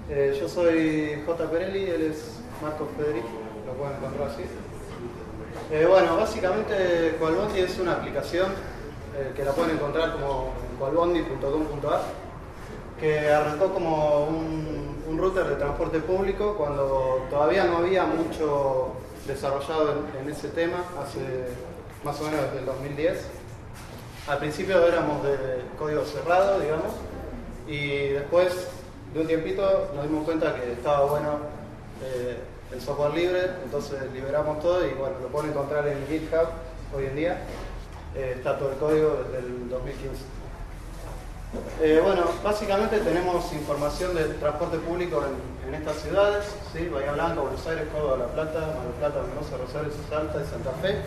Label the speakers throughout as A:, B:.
A: Yo soy J. Perelli, él es Marcos Federico, lo pueden encontrar así. Bueno, básicamente Qualbondi es una aplicación que la pueden encontrar como qualbondi.com.ar, que arrancó como un router de transporte público cuando todavía no había mucho desarrollado en ese tema, hace más o menos desde el 2010. Al principio éramos de código cerrado, digamos, y después de un tiempito nos dimos cuenta que estaba bueno el software libre, entonces liberamos todo y bueno, lo pueden encontrar en GitHub hoy en día. Está todo el código desde el 2015. Bueno, básicamente tenemos información de transporte público en estas ciudades, ¿sí? Bahía Blanca, Buenos Aires, Córdoba, La Plata, Mar del Plata, Mendoza, Rosario, Salta y Santa Fe.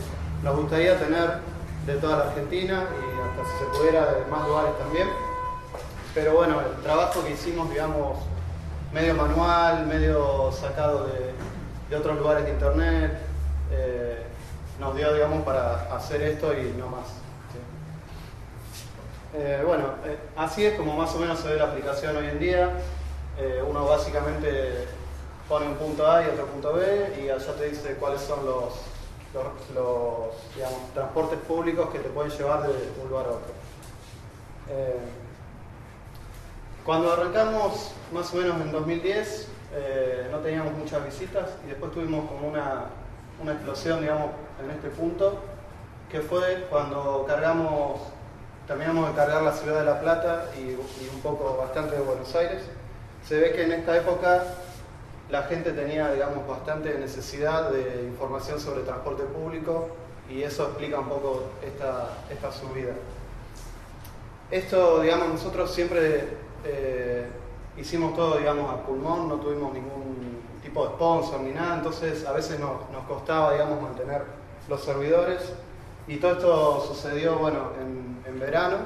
A: Nos gustaría tener de toda la Argentina y hasta si se pudiera de más lugares también. Pero bueno, el trabajo que hicimos, digamos, medio manual, medio sacado de otros lugares de internet, nos dio, digamos, para hacer esto y no más. Bueno, así es como más o menos se ve la aplicación hoy en día. Uno básicamente pone un punto A y otro punto B y allá te dice cuáles son los digamos, transportes públicos que te pueden llevar de un lugar a otro. Cuando arrancamos más o menos en 2010 no teníamos muchas visitas y después tuvimos como una explosión, digamos, en este punto, que fue cuando terminamos de cargar la ciudad de La Plata y un poco bastante de Buenos Aires. Se ve que en esta época la gente tenía, digamos, bastante necesidad de información sobre transporte público y eso explica un poco esta subida. Esto, digamos, nosotros siempre hicimos todo, digamos, a pulmón, no tuvimos ningún tipo de sponsor ni nada, entonces a veces nos costaba, digamos, mantener los servidores y todo esto sucedió, bueno, en verano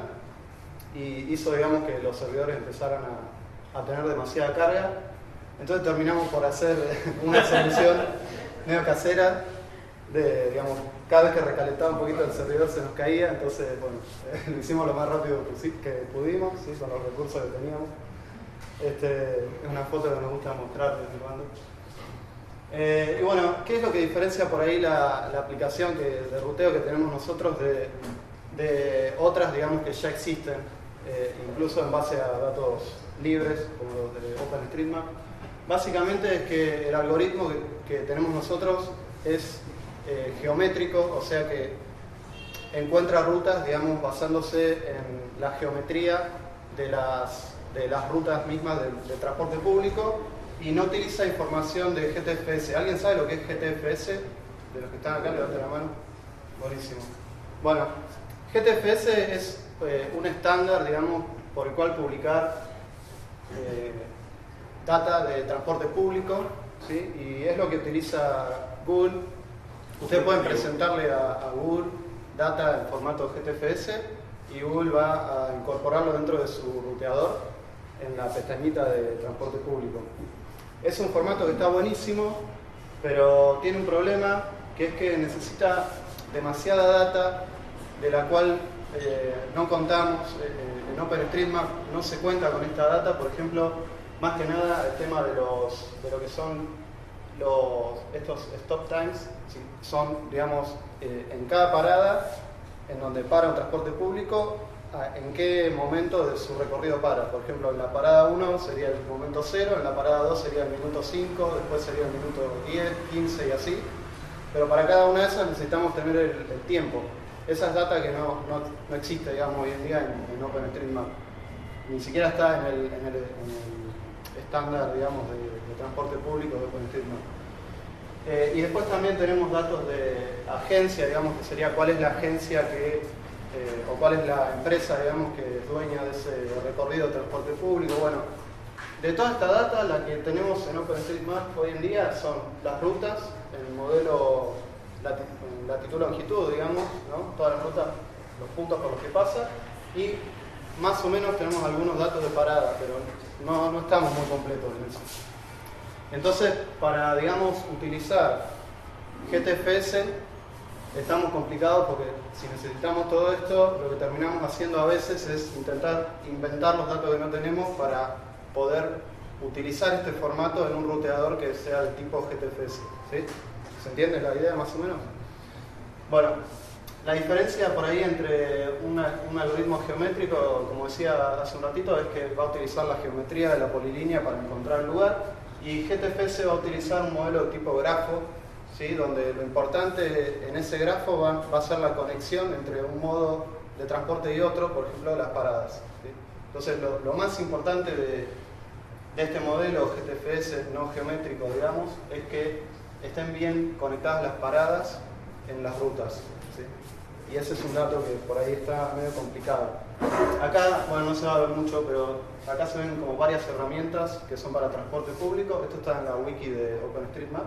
A: y hizo, digamos, que los servidores empezaran a tener demasiada carga. Entonces terminamos por hacer una solución medio casera de, digamos, cada vez que recalentaba un poquito el servidor se nos caía, entonces, bueno, lo hicimos lo más rápido que pudimos, ¿sí? Con los recursos que teníamos. Es una foto que nos gusta mostrar de vez en cuando. Y bueno, ¿qué es lo que diferencia por ahí la aplicación de ruteo que tenemos nosotros de otras, digamos, que ya existen, incluso en base a datos libres, como los de OpenStreetMap? Básicamente es que el algoritmo que tenemos nosotros es geométrico, o sea que encuentra rutas, digamos, basándose en la geometría de las rutas mismas de transporte público y no utiliza información de GTFS. ¿Alguien sabe lo que es GTFS? De los que están acá, levanten la mano. Buenísimo. Bueno, GTFS es un estándar, digamos, por el cual publicar data de transporte público, ¿sí? Y es lo que utiliza Google. Ustedes pueden presentarle a Google data en formato GTFS y Google va a incorporarlo dentro de su ruteador en la pestañita de transporte público. Es un formato que está buenísimo, pero tiene un problema, que es que necesita demasiada data de la cual no contamos. En OpenStreetMap no se cuenta con esta data, por ejemplo, más que nada el tema de lo que son estos stop times, ¿sí? Son, digamos, en cada parada en donde para un transporte público, en qué momento de su recorrido para. Por ejemplo, en la parada 1 sería el momento 0, en la parada 2 sería el minuto 5, después sería el minuto 10, 15 y así. Pero para cada una de esas necesitamos tener el tiempo. Esa es data que no existe, digamos, hoy en día en OpenStreetMap. Ni siquiera está en el estándar, digamos, de transporte público de OpenStreetMap. Y después también tenemos datos de agencia, digamos, que sería cuál es la agencia o cuál es la empresa, digamos, que es dueña de ese recorrido de transporte público. Bueno, de toda esta data, la que tenemos en OpenStreetMap hoy en día son las rutas, el modelo latitud-longitud, digamos, ¿no? Todas las rutas, los puntos por los que pasa, y más o menos tenemos algunos datos de parada, pero no estamos muy completos en eso. Entonces, para, digamos, utilizar GTFS estamos complicados porque si necesitamos todo esto, lo que terminamos haciendo a veces es intentar inventar los datos que no tenemos para poder utilizar este formato en un ruteador que sea de tipo GTFS. ¿Sí? ¿Se entiende la idea más o menos? Bueno, la diferencia por ahí entre un algoritmo geométrico, como decía hace un ratito, es que va a utilizar la geometría de la polilínea para encontrar el lugar, y GTFS va a utilizar un modelo de tipo grafo, ¿sí? Donde lo importante en ese grafo va a ser la conexión entre un modo de transporte y otro, por ejemplo las paradas. ¿Sí? Entonces lo más importante de este modelo GTFS no geométrico, digamos, es que estén bien conectadas las paradas en las rutas. ¿Sí? Y ese es un dato que por ahí está medio complicado. Acá, bueno, no se va a ver mucho, pero acá se ven como varias herramientas que son para transporte público. Esto está en la wiki de OpenStreetMap.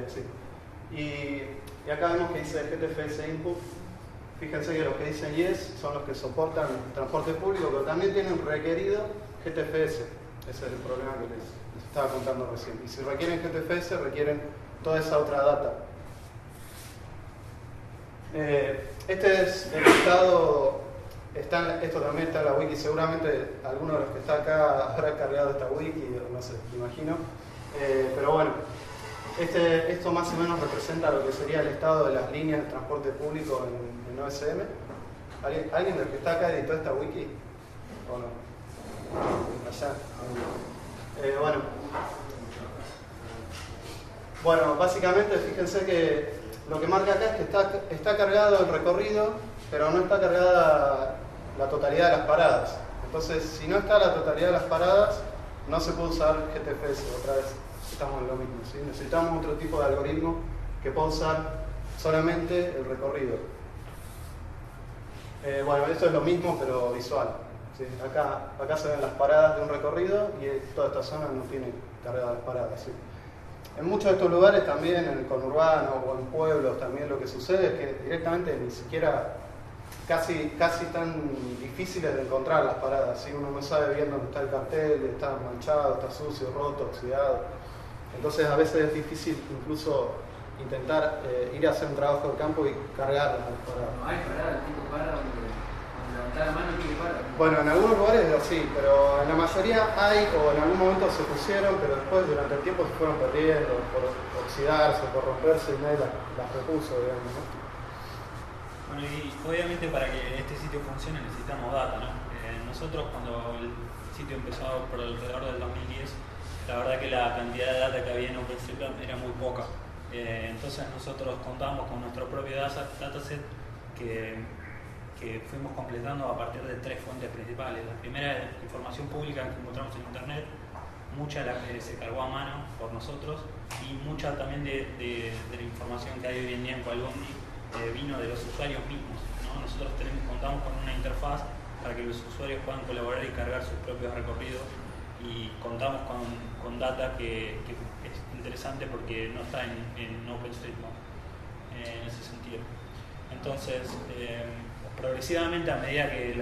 A: Sí. Y acá vemos que dice GTFS Input. Fíjense que los que dicen Yes son los que soportan transporte público, pero también tienen requerido GTFS. Ese es el problema que les estaba contando recién. Y si requieren GTFS, requieren toda esa otra data. Este es el estado, esto también está en la wiki, seguramente alguno de los que está acá habrá cargado esta wiki, no sé, me imagino. Pero bueno, esto más o menos representa lo que sería el estado de las líneas de transporte público en OSM. ¿Alguien de los que está acá editó esta wiki? ¿O no? Allá. Bueno, básicamente fíjense que lo que marca acá es que está cargado el recorrido, pero no está cargada la totalidad de las paradas. Entonces, si no está la totalidad de las paradas, no se puede usar GTFS. Otra vez estamos en lo mismo, ¿sí? Necesitamos otro tipo de algoritmo que pueda usar solamente el recorrido. Bueno, esto es lo mismo, pero visual. ¿Sí? Acá se ven las paradas de un recorrido y toda esta zona no tiene cargadas las paradas. ¿Sí? En muchos de estos lugares también, en el conurbano o en pueblos, también lo que sucede es que directamente ni siquiera, casi tan difíciles de encontrar las paradas. ¿Sí? Uno no sabe bien dónde está el cartel, está manchado, está sucio, roto, oxidado. Entonces a veces es difícil incluso intentar ir a hacer un trabajo de campo y cargar las paradas.
B: ¿No hay parada, tipo para donde levantar la mano y que para?
A: Bueno, en algunos lugares es así, pero en la mayoría hay, o en algún momento se pusieron, pero después durante el tiempo se fueron perdiendo por oxidarse, por romperse y nadie las repuso, digamos, ¿no?
C: Bueno, y obviamente para que este sitio funcione necesitamos data, ¿no? Nosotros cuando el sitio empezó por alrededor del 2010, la verdad que la cantidad de data que había en OpenStreetMap era muy poca. Entonces nosotros contábamos con nuestro propio dataset que fuimos completando a partir de 3 fuentes principales. La primera es información pública que encontramos en internet, mucha de la que se cargó a mano por nosotros y mucha también de la información que hay hoy en día en Qualbondi vino de los usuarios mismos, ¿no? Nosotros contamos con una interfaz para que los usuarios puedan colaborar y cargar sus propios recorridos y contamos con data que es interesante porque no está en OpenStreetMap en ese sentido. Entonces, progresivamente a medida que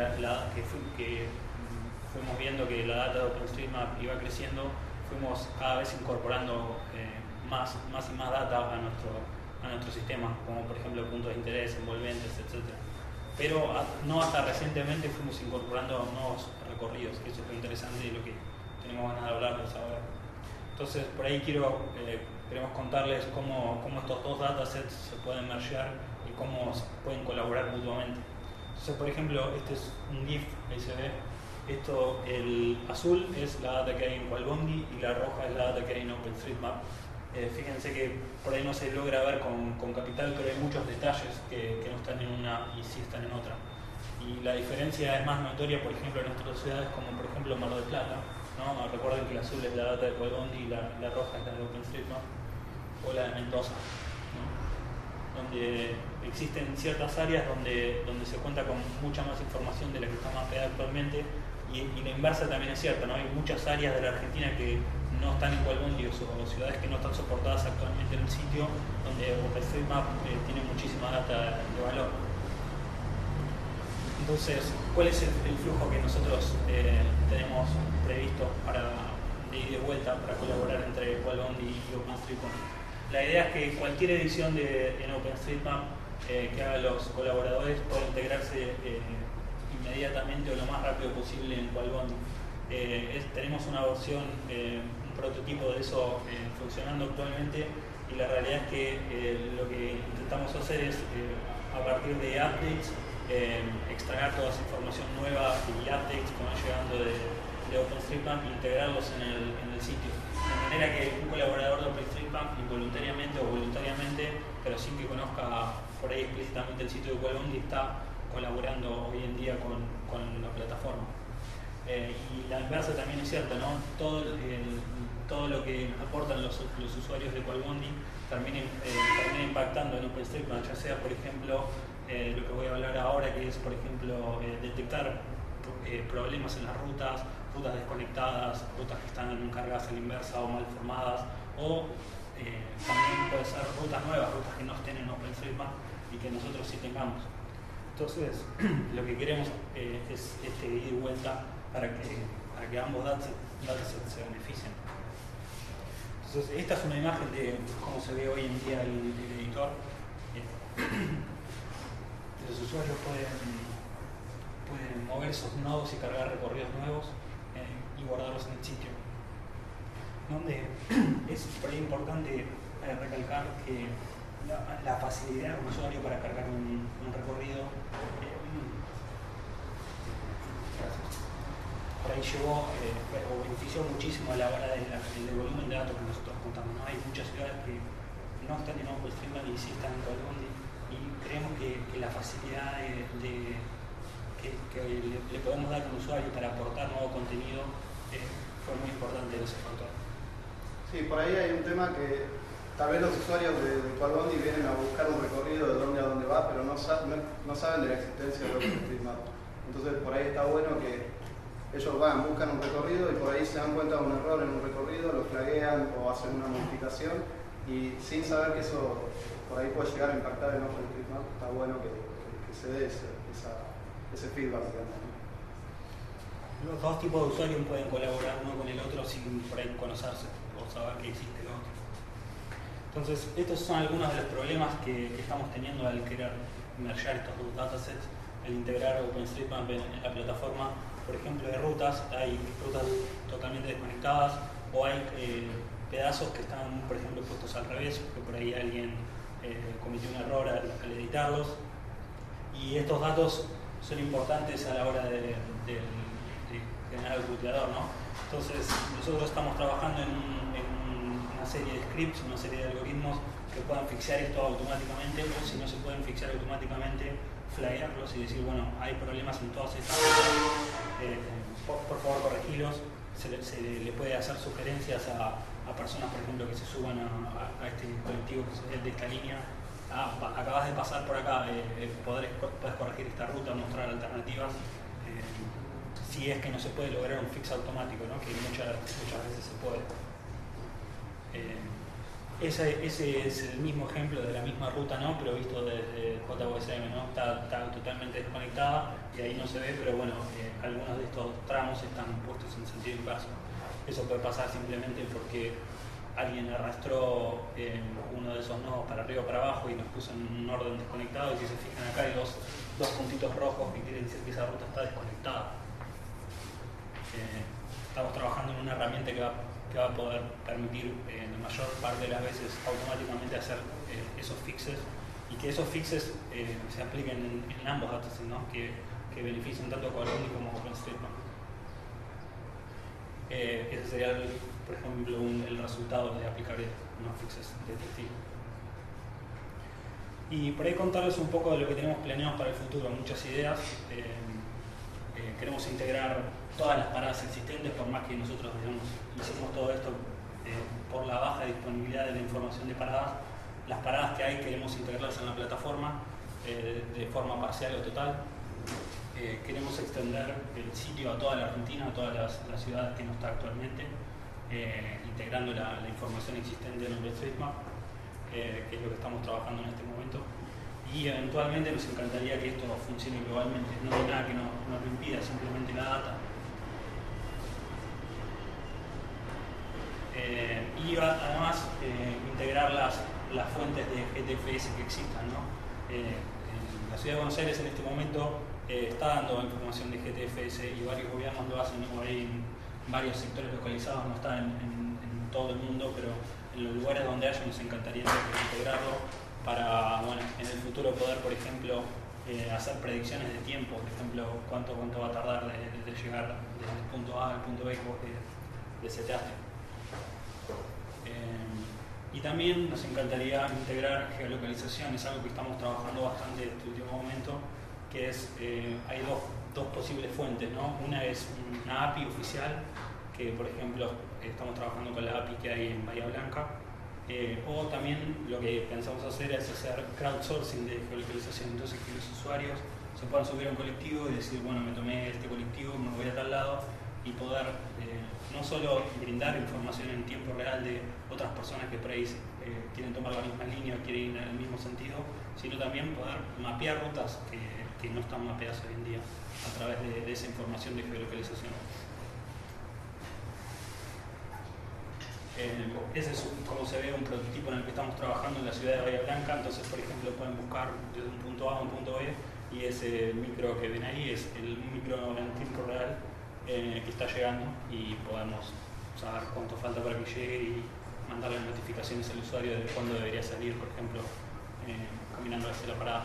C: fuimos viendo que la data de OpenStreetMap iba creciendo, fuimos cada vez incorporando más y más data a nuestro sistema, como por ejemplo puntos de interés, envolventes, etc. Pero no hasta recientemente fuimos incorporando nuevos recorridos, que eso es lo interesante y lo que tenemos ganas de hablarles ahora. Entonces, por ahí queremos contarles cómo estos dos datasets se pueden mergear y cómo pueden colaborar mutuamente. Entonces, por ejemplo, este es un GIF, ahí se ve. El azul es la data que hay en Qualbondi y la roja es la data que hay en OpenStreetMap. Fíjense que por ahí no se logra ver con capital, pero hay muchos detalles que no están en una y sí están en otra. Y la diferencia es más notoria, por ejemplo, en otras ciudades como por ejemplo Mar del Plata, ¿no? Recuerden que el azul es la data de Qualbondi y la roja es la de OpenStreetMap, o la de Mendoza, ¿no? Donde existen ciertas áreas donde se cuenta con mucha más información de la que está mapeada actualmente y la inversa también es cierta, ¿no? Hay muchas áreas de la Argentina que no están en Qualbondi o ciudades que no están soportadas actualmente en el sitio donde OpenStreetMap tiene muchísima data de valor. Entonces, ¿cuál es el flujo que nosotros tenemos previsto de ida y de vuelta para colaborar entre Qualbondi y OpenStreetMap? La idea es que cualquier edición en OpenStreetMap que hagan los colaboradores pueda integrarse inmediatamente o lo más rápido posible en Qualbondi. tenemos una versión, un prototipo de eso funcionando actualmente, y la realidad es que lo que intentamos hacer es, a partir de updates, extraer toda esa información nueva y updates que van llegando de OpenStreetMap e integrarlos en el sitio. De manera que un colaborador de OpenStreetMap, involuntariamente o voluntariamente, pero sin que conozca por ahí explícitamente el sitio de Cuelgundi, está colaborando hoy en día con la plataforma. Y la inversa también es cierta, ¿no? Todo lo que aportan los usuarios de Cuelgundi termina impactando en OpenStreetMap, ya sea, por ejemplo, lo que voy a hablar ahora, que es, por ejemplo, detectar problemas en las rutas desconectadas, rutas que están cargadas a la inversa o mal formadas, o también puede ser rutas nuevas, rutas que no estén en OpenStreetMap y que nosotros sí tengamos. Entonces, lo que queremos es este ida y vuelta para que ambos datasets se beneficien. Entonces, esta es una imagen de cómo se ve hoy en día el editor. Los usuarios pueden mover esos nodos y cargar recorridos nuevos y guardarlos en el sitio. Donde es por ahí importante recalcar que la facilidad del usuario para cargar un recorrido por ahí llevó o benefició muchísimo a la hora del volumen de datos que nosotros contamos, ¿no? Hay muchas ciudades que no están en OpenStreetMap y sí están en Cuelgundi, y creemos que la facilidad que le podemos dar al usuario para aportar nuevo contenido fue muy importante en ese factor.
A: Sí, por ahí hay un tema que tal vez los usuarios de Cuelgundi vienen a buscar un recorrido de dónde a dónde va, pero no saben de la existencia de OpenStreetMap. Entonces por ahí está bueno que ellos buscan un recorrido y por ahí se dan cuenta de un error en un recorrido, lo flaguean o hacen una modificación, y sin saber que eso por ahí puede llegar a impactar en OpenStreetMap, está bueno que se dé ese feedback, digamos.
C: Los dos tipos de usuarios pueden colaborar uno con el otro sin por ahí conocerse o saber que existe el otro. Entonces, estos son algunos de los problemas que estamos teniendo al querer mergear estos dos datasets, al integrar OpenStreetMap en la plataforma. Por ejemplo, hay rutas totalmente desconectadas, o hay pedazos que están, por ejemplo, puestos al revés, porque por ahí alguien cometió un error al editarlos. Y estos datos son importantes a la hora de generar el ruteador, ¿no? Entonces, nosotros estamos trabajando en una serie de scripts, una serie de algoritmos que puedan fixear esto automáticamente, o si no se pueden fixear automáticamente, flaguearlos y decir, bueno, hay problemas en todas estas cosas, por favor corregilos. Se le puede hacer sugerencias a personas, por ejemplo, que se suban a este colectivo que es de esta línea. Acabas de pasar por acá, podés corregir esta ruta, mostrar alternativas, si es que no se puede lograr un fix automático, ¿no? Que muchas veces se puede. Ese es el mismo ejemplo de la misma ruta, ¿no? Pero visto desde JVSM, ¿no? Está totalmente desconectada y ahí no se ve, pero bueno, algunos de estos tramos están puestos en sentido inverso. Eso puede pasar simplemente porque alguien arrastró uno de esos nodos para arriba o para abajo y nos puso en un orden desconectado, y si se fijan acá hay dos puntitos rojos que quieren decir que esa ruta está desconectada. Estamos trabajando en una herramienta que va a poder permitir la mayor parte de las veces automáticamente hacer esos fixes, y que esos fixes se apliquen en ambos datasets, ¿no? que beneficien tanto a Cuelgundi como a OpenStreetMap. Ese sería, por ejemplo, el resultado de aplicar unos fixes de este estilo. Y por ahí contarles un poco de lo que tenemos planeado para el futuro, muchas ideas. Queremos integrar todas las paradas existentes, por más que nosotros hicimos todo esto por la baja disponibilidad de la información de paradas. Las paradas que hay queremos integrarlas en la plataforma de forma parcial o total. Queremos extender el sitio a toda la Argentina, a todas las ciudades que no está actualmente, integrando la información existente en OpenStreetMap, que es lo que estamos trabajando en este momento. Y eventualmente nos encantaría que esto funcione globalmente, no hay nada que nos lo impida, simplemente la data. Y además integrar las fuentes de GTFS que existan, ¿no? La Ciudad de Buenos Aires en este momento está dando información de GTFS y varios gobiernos lo hacen, ¿no? Ahí varios sectores localizados, no está en todo el mundo, pero en los lugares donde haya nos encantaría integrarlo para, bueno, en el futuro poder, por ejemplo, hacer predicciones de tiempo, por ejemplo, cuánto va a tardar de llegar desde el punto A al punto B que seteaste. Y también nos encantaría integrar geolocalización, es algo que estamos trabajando bastante en este último momento, que es, hay dos posibles fuentes, ¿no? Una es una API oficial, que por ejemplo estamos trabajando con la API que hay en Bahía Blanca, o también lo que pensamos hacer es hacer crowdsourcing de geolocalización, entonces que los usuarios se puedan subir a un colectivo y decir, bueno, me tomé este colectivo, me voy a tal lado, y poder no solo brindar información en tiempo real de otras personas que por ahí quieren tomar la misma línea o quieren ir en el mismo sentido, sino también poder mapear rutas que no están mapeadas hoy en día a través de esa información de geolocalización. Ese es, como se ve, un prototipo en el que estamos trabajando en la ciudad de Bahía Blanca. Entonces, por ejemplo, pueden buscar desde un punto A a un punto B, y ese micro que ven ahí es el micro en tiempo real que está llegando, y podemos saber cuánto falta para que llegue y mandarle notificaciones al usuario de cuándo debería salir, por ejemplo, caminando hacia la parada.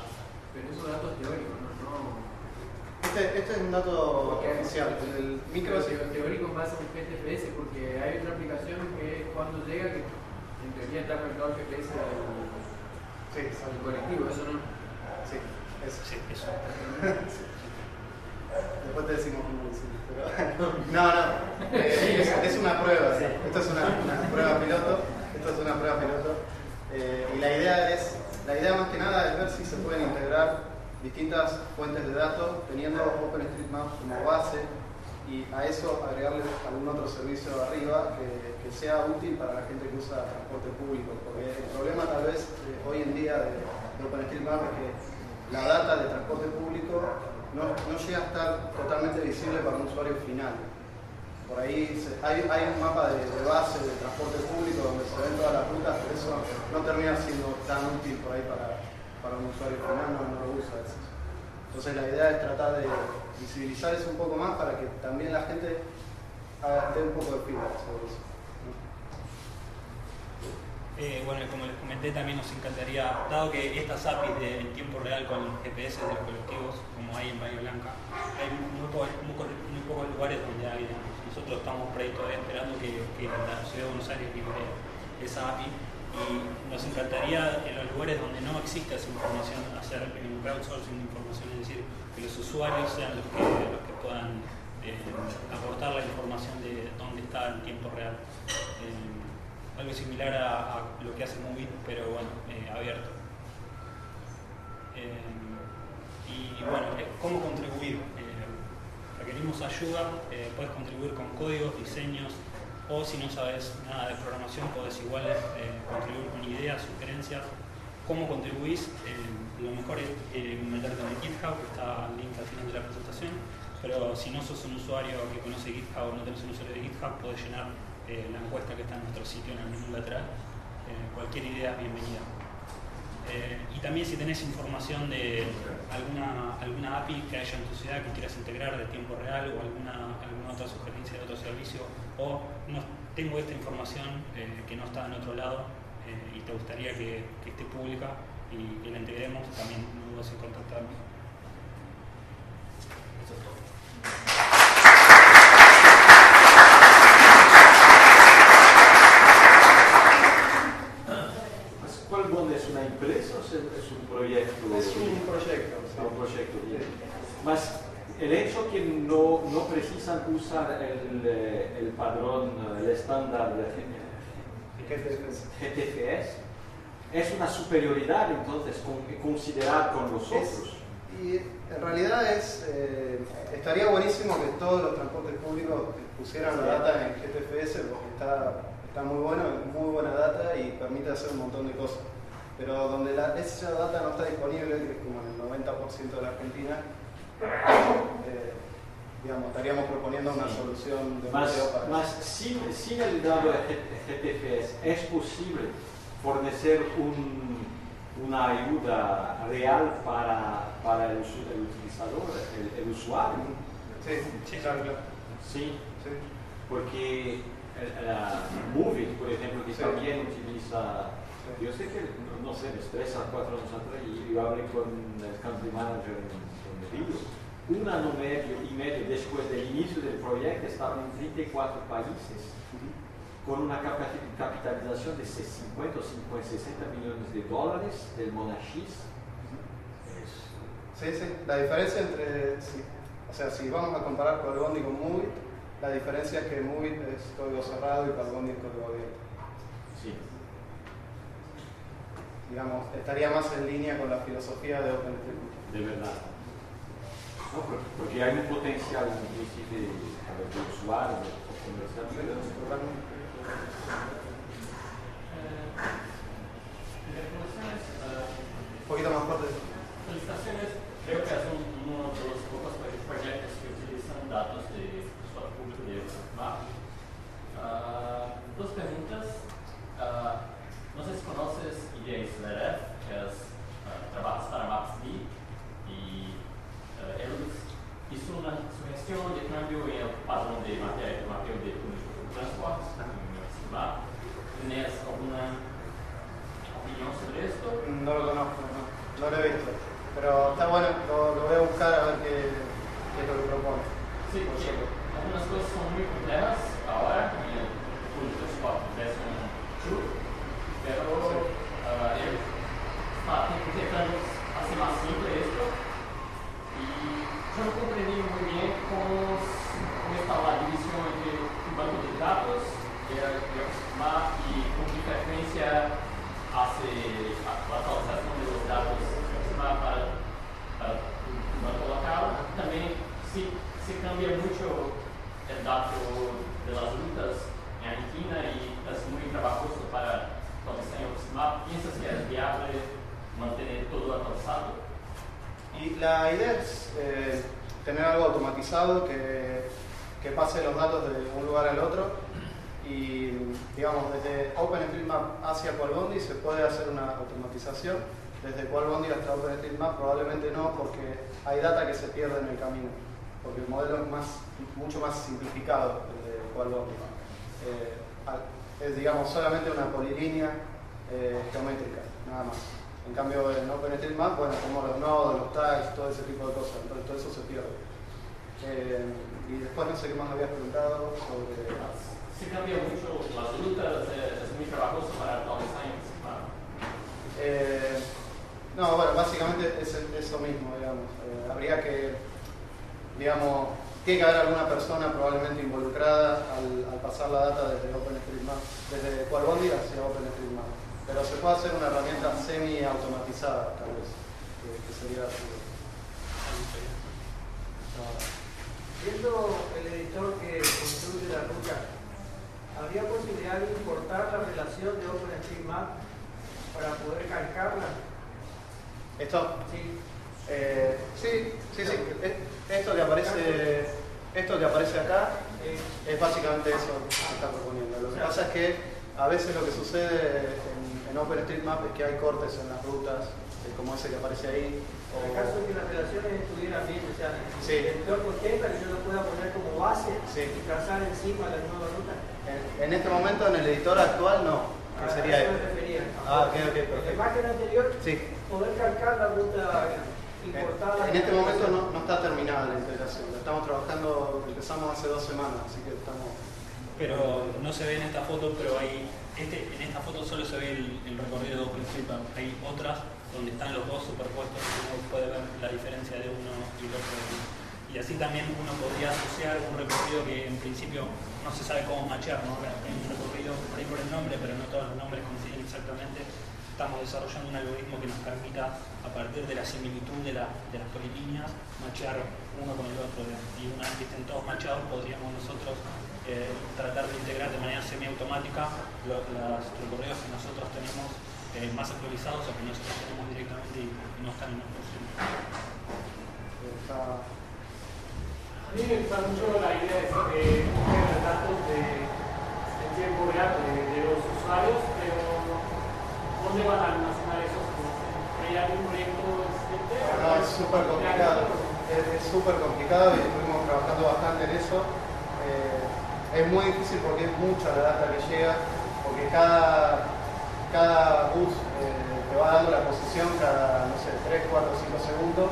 B: Pero esos datos teóricos, ¿no?
A: Este es un dato oficial. El micro
B: teórico en base a un GTFS, porque hay otra aplicación que cuando llega, que en teoría está conectado al GPS al colectivo, ¿eso no?
A: Sí, eso.
C: Sí, eso.
A: Después te decimos cómo decirlo, pero no, es una prueba. Esto es una prueba piloto. Y la idea más que nada es ver si se pueden integrar distintas fuentes de datos teniendo OpenStreetMap como base, y a eso agregarle algún otro servicio arriba que sea útil para la gente que usa transporte público, porque el problema tal vez hoy en día de OpenStreetMap es que la data de transporte público no llega a estar totalmente visible para un usuario final. Por ahí hay un mapa de base de transporte público donde se ven todas las rutas, pero eso no termina siendo tan útil por ahí para un usuario final, no lo usa eso. Entonces la idea es tratar de visibilizar eso un poco más para que también la gente dé un poco de feedback sobre eso.
C: Bueno, como les comenté, también nos encantaría, dado que estas APIs en tiempo real con GPS de los colectivos, como hay en Bahía Blanca, hay muy pocos lugares donde hay. Nosotros estamos por ahí todavía esperando que la ciudad de Buenos Aires libere esa API, y nos encantaría en los lugares donde no existe esa información hacer un crowdsourcing de información, es decir, que los usuarios sean los que puedan aportar la información de dónde está en tiempo real. Algo similar a lo que hace Movit, pero bueno, abierto. Y bueno, ¿cómo contribuir? Requerimos ayuda, puedes contribuir con códigos, diseños, o si no sabes nada de programación, podés igual contribuir con ideas, sugerencias. ¿Cómo contribuís? Lo mejor es meterte en el GitHub, que está el link al final de la presentación, pero si no sos un usuario que conoce GitHub o no tenés un usuario de GitHub, podés llenar la encuesta que está en nuestro sitio en el menú lateral. Cualquier idea es bienvenida. Y también si tenés información de alguna API que haya en tu ciudad que quieras integrar de tiempo real, o alguna otra sugerencia de otro servicio, o no tengo esta información que no está en otro lado y te gustaría que esté pública y que la integremos, también no dudes en contactarme. Eso es todo.
D: ¿Es una empresa o es un proyecto?
A: Es un proyecto.
D: Sí. Un proyecto, bien. Más el hecho que no precisan usar el padrón, el estándar de GTFS, es una superioridad entonces considerar con los otros.
A: Y en realidad estaría buenísimo que todos los transportes públicos pusieran la data en GTFS, porque está muy bueno, es muy buena data y permite hacer un montón de cosas. Pero donde esa data no está disponible, que es como en el 90% de la Argentina, estaríamos proponiendo una solución de museo para
D: más sin el dado de GTFS, ¿es posible fornecer una ayuda real para el utilizador, el usuario?
A: Sí, claro.
D: Sí. Porque Movit, por ejemplo, que también utiliza, yo sé que, no sé, de 3 a 4 años atrás, y yo hablé con el country manager en Río, un año y medio después del inicio del proyecto estaban en 34 países, con una capitalización de 50 o 60 millones de dólares del Monashis.
A: Sí, la diferencia entre, o sea, si vamos a comparar Palbondi con Movit, la diferencia es que Movit es código cerrado y Palbondi es código abierto.
D: Sí.
A: Digamos, estaría más en línea con la filosofía de OpenStreetMap.
D: De verdad. No, porque hay un potencial inclusive de usuario, de comercial.
A: Un poquito más fuerte.
E: Felicitaciones, creo que es uno de los pocos proyectos que utilizan datos de usuario público de OpenStreetMap. Dos preguntas. No sé si conoces IDEA-SLERF, que trabajas para Maps.me, y ellos hizo una sugestión de cambio en el padrón de mapeo de transportes en OpenStreetMap. ¿Tienes alguna opinión sobre esto?
A: No lo conozco, no lo he visto. Pero está bueno, lo voy a buscar a ver qué es lo que propone.
E: Sí, porque algunas cosas son muy complejas ahora en el transporte version 2, pero él está intentando hacer más simple esto, y yo no comprendí muy bien cómo está la división entre un banco de datos de OpenStreetMap y con qué frecuencia hace la actualización de los datos para el banco local. También si cambia mucho el dato de las rutas en Argentina y es muy trabajoso para actualizar en OpenStreetMap. ¿Piensas que es viable mantener todo actualizado?
A: Y la idea es tener algo automatizado que pase los datos de un lugar al otro, y digamos desde OpenStreetMap hacia Palbondi se puede hacer una automatización. Desde Palbondi hasta OpenStreetMap probablemente no, porque hay data que se pierde en el camino, porque el modelo es mucho más simplificado desde Palbondi. Es, digamos, solamente una polilínea geométrica, nada más. En cambio en OpenStreetMap, bueno, como los nodos, los tags, todo ese tipo de cosas, entonces todo eso se pierde. Y después no sé qué más me habías preguntado sobre...
E: Si cambia mucho las rutas, es muy trabajoso para actualizar en OpenStreetMap.
A: No, bueno, básicamente es eso mismo, digamos. Habría que, digamos, tiene que haber alguna persona probablemente involucrada al pasar la data desde OpenStreetMap, desde Palbondi hacia OpenStreetMap. Pero se puede hacer una herramienta semi-automatizada, tal vez, que sería así.
B: Viendo el editor que construye la ruta, ¿habría posibilidad de importar la relación de OpenStreetMap para poder calcarla?
A: ¿Esto?
B: Sí.
A: Sí. Esto que aparece acá es básicamente eso que se está proponiendo. Lo que pasa es que a veces lo que sucede en OpenStreetMap es que hay cortes en las rutas, como ese que aparece ahí.
B: En el caso de que las relaciones estuvieran bien, o sea,
A: Sí.
B: el editor contempla que yo lo pueda poner como base
A: Sí.
B: y trazar encima la nueva ruta.
A: En este momento, en el editor actual, no. Que sería
B: a eso me
A: este.
B: refería.
A: Ok,
B: En la
A: perfecto.
B: imagen anterior,
A: Sí.
B: poder calcar la ruta importada.
A: En este momento no está terminada la integración. Lo estamos trabajando, empezamos hace 2 semanas, así que estamos...
C: Pero no se ve en esta foto, pero hay en esta foto solo se ve el recorrido de OpenStreetMap. Hay otras donde están los dos superpuestos y uno puede ver la diferencia de uno y el otro. Y así también uno podría asociar un recorrido que en principio no se sabe cómo machear, ¿no? Hay un recorrido por ahí por el nombre, pero no todos los nombres coinciden exactamente. Estamos desarrollando un algoritmo que nos permita, a partir de la similitud de las polilíneas, machear uno con el otro. Y una vez que estén todos macheados, podríamos nosotros tratar de integrar de manera semiautomática los recorridos que nosotros tenemos más actualizados o que nosotros tenemos directamente y no están en nuestro sitio.
F: A mí me gusta mucho la idea de coger los datos en tiempo real de los usuarios, pero ¿dónde van a almacenar esos datos? ¿Hay algún proyecto existente?
A: No, es súper complicado. Es súper complicado y estuvimos trabajando bastante en eso. Es muy difícil porque es mucha la data que llega, porque cada bus te va dando la posición cada, no sé, 3, 4, 5 segundos,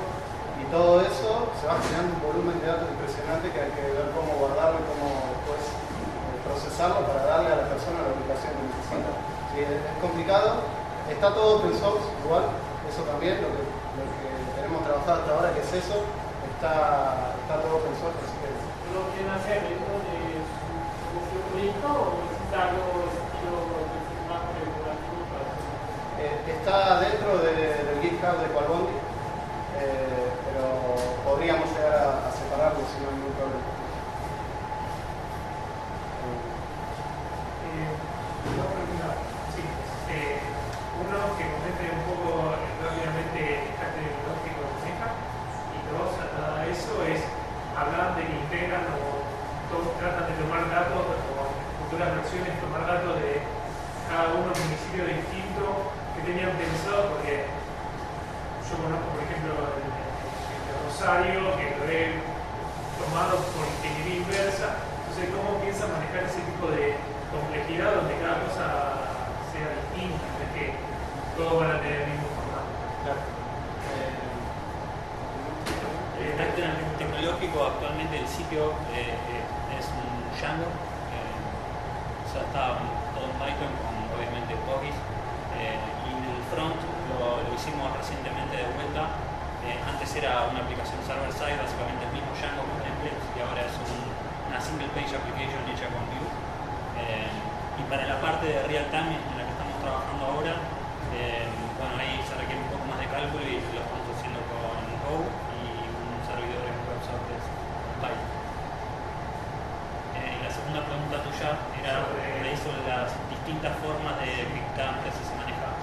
A: y todo eso se va generando un volumen de datos impresionante que hay que ver cómo guardarlo y cómo después procesarlo para darle a la persona la ubicación que necesita. Sí, es complicado, está todo open source igual, eso también, lo que tenemos trabajado hasta ahora, que es eso, está todo open source, así que...
F: ¿Lo quieren hacer dentro de su proyecto o necesita algo estilo más regulativo para hacer?
A: Está dentro del GitHub de Qualbondi, pero podríamos llegar a separarlo si no hay ningún problema.
F: Una pregunta, sí. Uno, que comente un poco rápidamente el stack tecnológico de Maneja, y dos, atada a eso, es hablar de que integran o tratan de tomar datos o en futuras versiones tomar datos de cada uno de municipios distintos que tenían pensado, porque yo conozco por ejemplo el de Rosario, que lo he tomado por ingeniería inversa. Entonces, ¿cómo piensan manejar ese tipo de complejidad donde cada cosa sea distinta? No es que todos van a tener el mismo formato.
A: Claro.
C: El stack tecnológico actualmente del sitio es un Django, o sea, está todo en Python con obviamente Postgres, y en el front lo hicimos recientemente de vuelta. Antes era una aplicación server-side, básicamente el mismo Django con templates, y ahora es una single page application hecha con Vue. Y para la parte de real time en la que estamos trabajando ahora, bueno, ahí se requiere un poco más de cálculo y lo estamos haciendo con Go y un servidor en WebSockets Python. La segunda pregunta tuya era sobre las distintas formas de Bigtable que se maneja.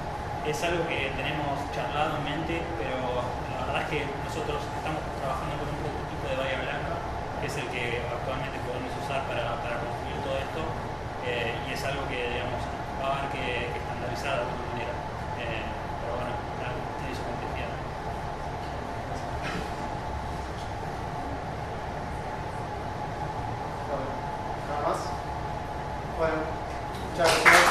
C: Es algo que tenemos charlado en mente, pero la verdad es que nosotros estamos trabajando con un prototipo de Bahía Blanca, que es el que actualmente podemos usar para construir todo esto, y es algo que, digamos, va a haber que estandarizar de alguna manera. Pero bueno, tiene su complejidad.
A: Nada más. Bueno, muchas gracias.